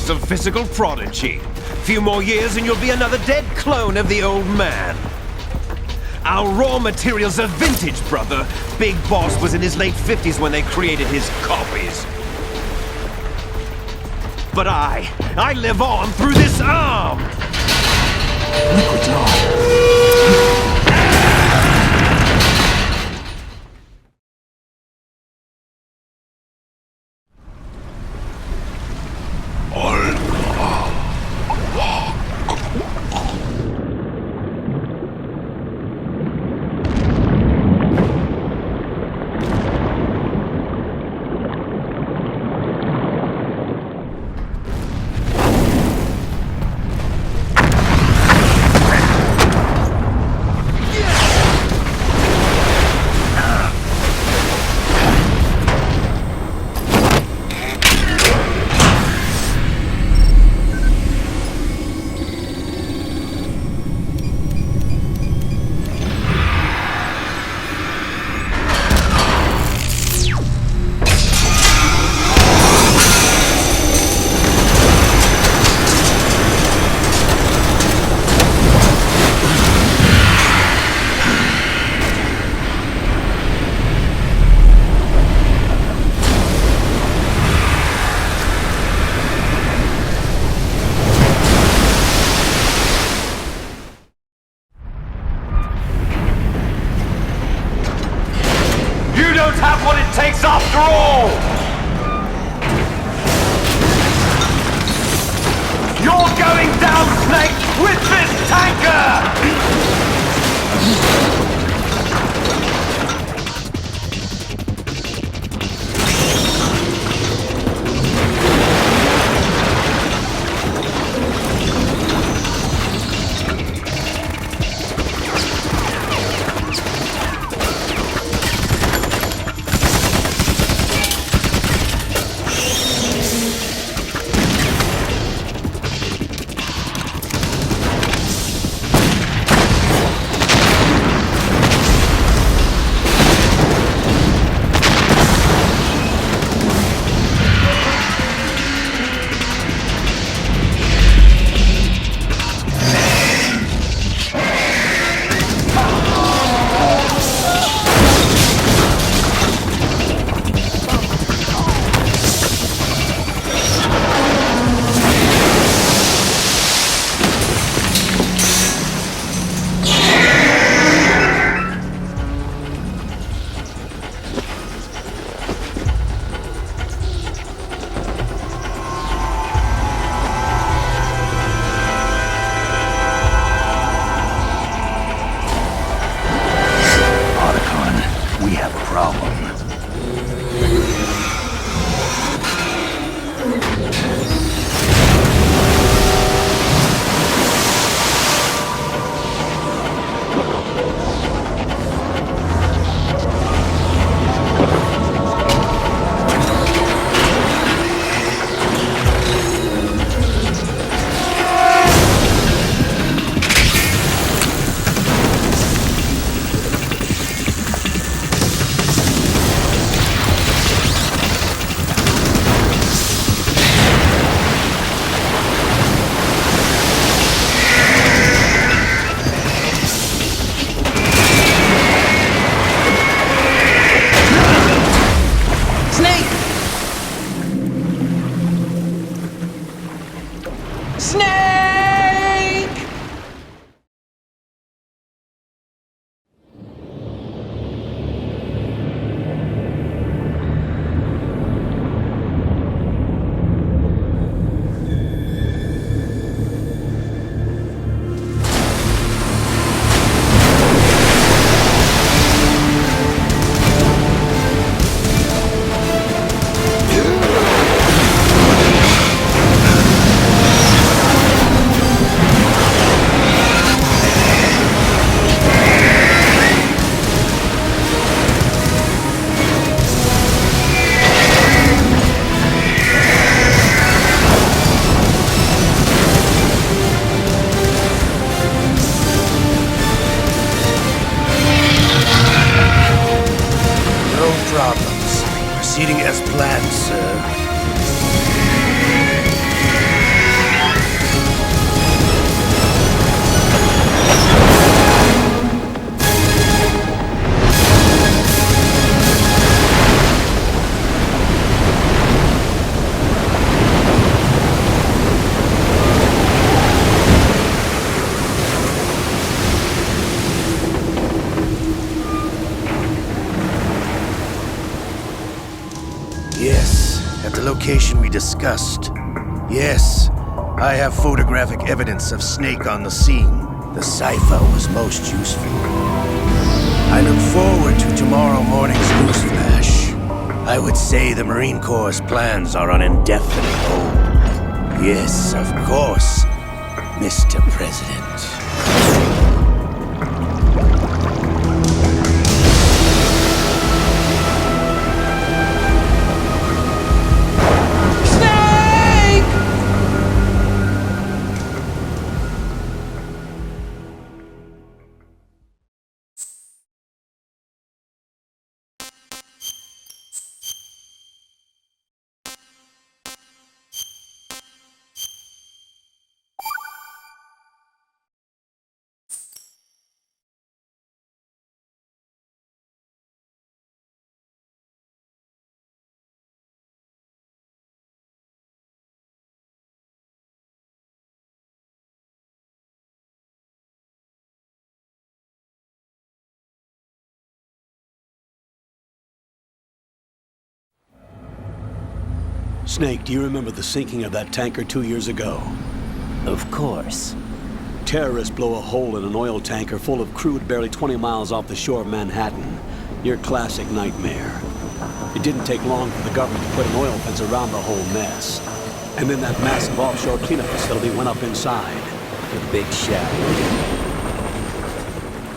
traits of physical prodigy. Few more years and you'll be another dead clone of the old man. Our raw materials are vintage, brother. Big Boss was in his late 50s when they created his copies. But I live on through this arm! Liquid's on. Have what it takes after all! You're going down, Snake, with this tanker! Proceeding as planned, sir. Yes, at the location we discussed. Yes, I have photographic evidence of Snake on the scene. The cipher was most useful. I look forward to tomorrow morning's newsflash. I would say the Marine Corps' plans are on indefinite hold. Yes, of course, Mr. President. Snake, do you remember the sinking of that tanker 2 years ago? Of course. Terrorists blow a hole in an oil tanker full of crude barely 20 miles off the shore of Manhattan. Your classic nightmare. It didn't take long for the government to put an oil fence around the whole mess. And then that massive offshore cleanup facility went up inside. The Big Shell.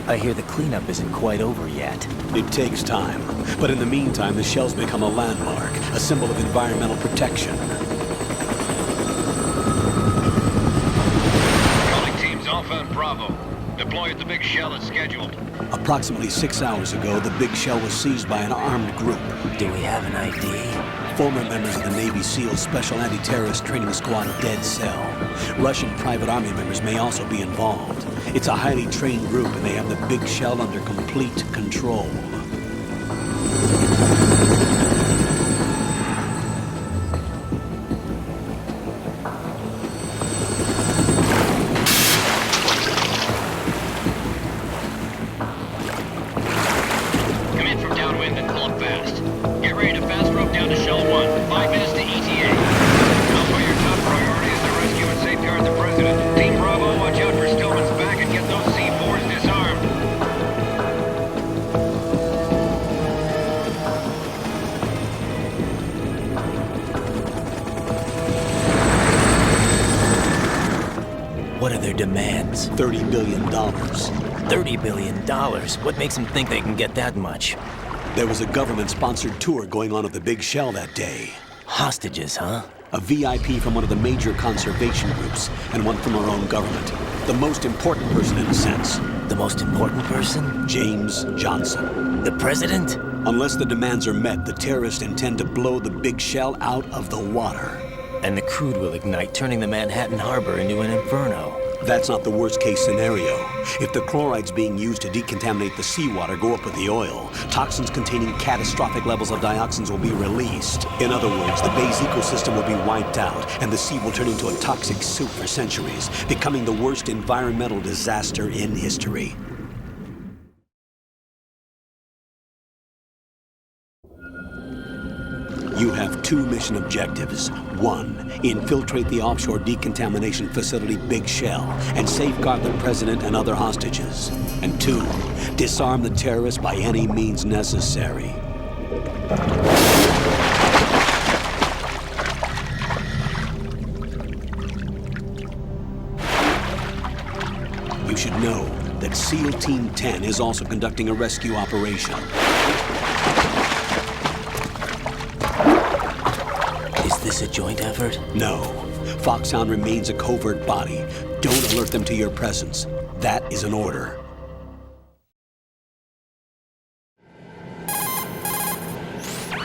I hear the cleanup isn't quite over yet. It takes time. But in the meantime, the shell's become a landmark, a symbol of environmental protection. Calling teams Alpha and Bravo. Deploy at the Big Shell as scheduled. Approximately 6 hours ago, the Big Shell was seized by an armed group. Do we have an ID? Former members of the Navy SEAL Special Anti-Terrorist Training Squad Dead Cell. Russian private army members may also be involved. It's a highly trained group and they have the Big Shell under complete control. Come in from downwind and pull up fast. Get ready to fast rope down to Shell 1. 5 minutes to ETA. Also, your top priority is to rescue and safeguard the President. Team Bravo, watch out for Stillman's back and get those C4s disarmed. What are their demands? $30 billion. $30 billion? What makes them think they can get that much? There was a government-sponsored tour going on at the Big Shell that day. Hostages, huh? A VIP from one of the major conservation groups, and one from our own government. The most important person in a sense. The most important person? James Johnson. The president? Unless the demands are met, the terrorists intend to blow the Big Shell out of the water. And the crude will ignite, turning the Manhattan Harbor into an inferno. That's not the worst-case scenario. If the chlorides being used to decontaminate the seawater go up with the oil, toxins containing catastrophic levels of dioxins will be released. In other words, the bay's ecosystem will be wiped out, and the sea will turn into a toxic soup for centuries, becoming the worst environmental disaster in history. You have 2 mission objectives. 1, infiltrate the offshore decontamination facility Big Shell and safeguard the president and other hostages. And 2, disarm the terrorists by any means necessary. You should know that SEAL Team 10 is also conducting a rescue operation. Is this a joint effort? No. Foxhound remains a covert body. Don't alert them to your presence. That is an order.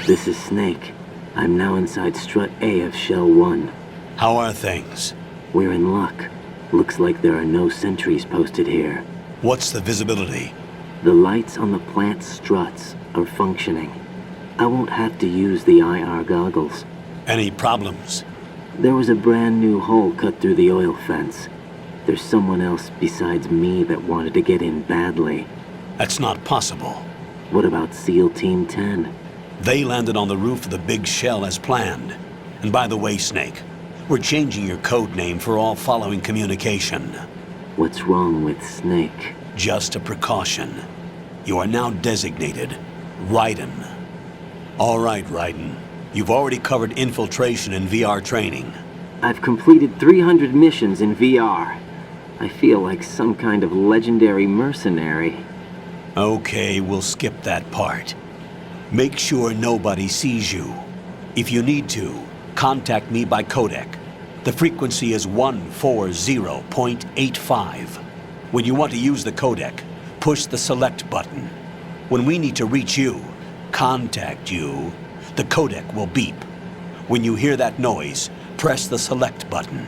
This is Snake. I'm now inside Strut A of Shell 1. How are things? We're in luck. Looks like there are no sentries posted here. What's the visibility? The lights on the plant's struts are functioning. I won't have to use the IR goggles. Any problems? There was a brand new hole cut through the oil fence. There's someone else besides me that wanted to get in badly. That's not possible. What about SEAL Team 10? They landed on the roof of the big shell as planned. And by the way, Snake, we're changing your code name for all following communication. What's wrong with Snake? Just a precaution. You are now designated Raiden. All right, Raiden. You've already covered infiltration and VR training. I've completed 300 missions in VR. I feel like some kind of legendary mercenary. Okay, we'll skip that part. Make sure nobody sees you. If you need to, contact me by codec. The frequency is 140.85. When you want to use the codec, push the select button. When we need to reach you, contact you, the codec will beep. When you hear that noise, press the select button.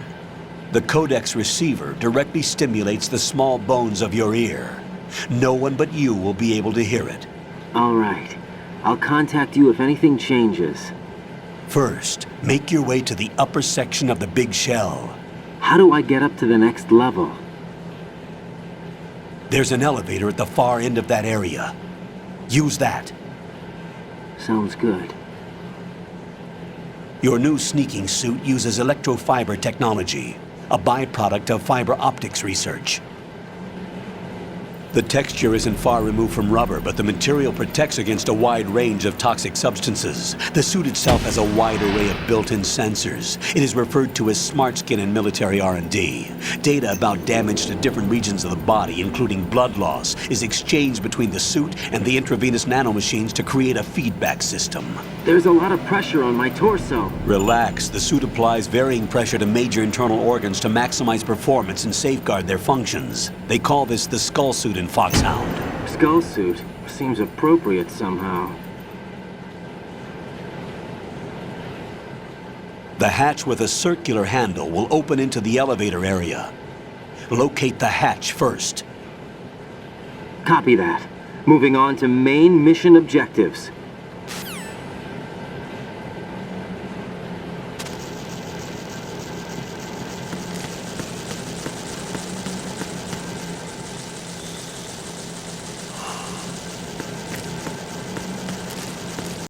The codec's receiver directly stimulates the small bones of your ear. No one but you will be able to hear it. All right. I'll contact you if anything changes. First, make your way to the upper section of the big shell. How do I get up to the next level? There's an elevator at the far end of that area. Use that. Sounds good. Your new sneaking suit uses electrofiber technology, a byproduct of fiber optics research. The texture isn't far removed from rubber, but the material protects against a wide range of toxic substances. The suit itself has a wide array of built-in sensors. It is referred to as smart skin in military R&D. Data about damage to different regions of the body, including blood loss, is exchanged between the suit and the intravenous nanomachines to create a feedback system. There's a lot of pressure on my torso. Relax. The suit applies varying pressure to major internal organs to maximize performance and safeguard their functions. They call this the skull suit in Foxhound. Skull suit seems appropriate somehow. The hatch with a circular handle will open into the elevator area. Locate the hatch first. Copy that. Moving on to main mission objectives.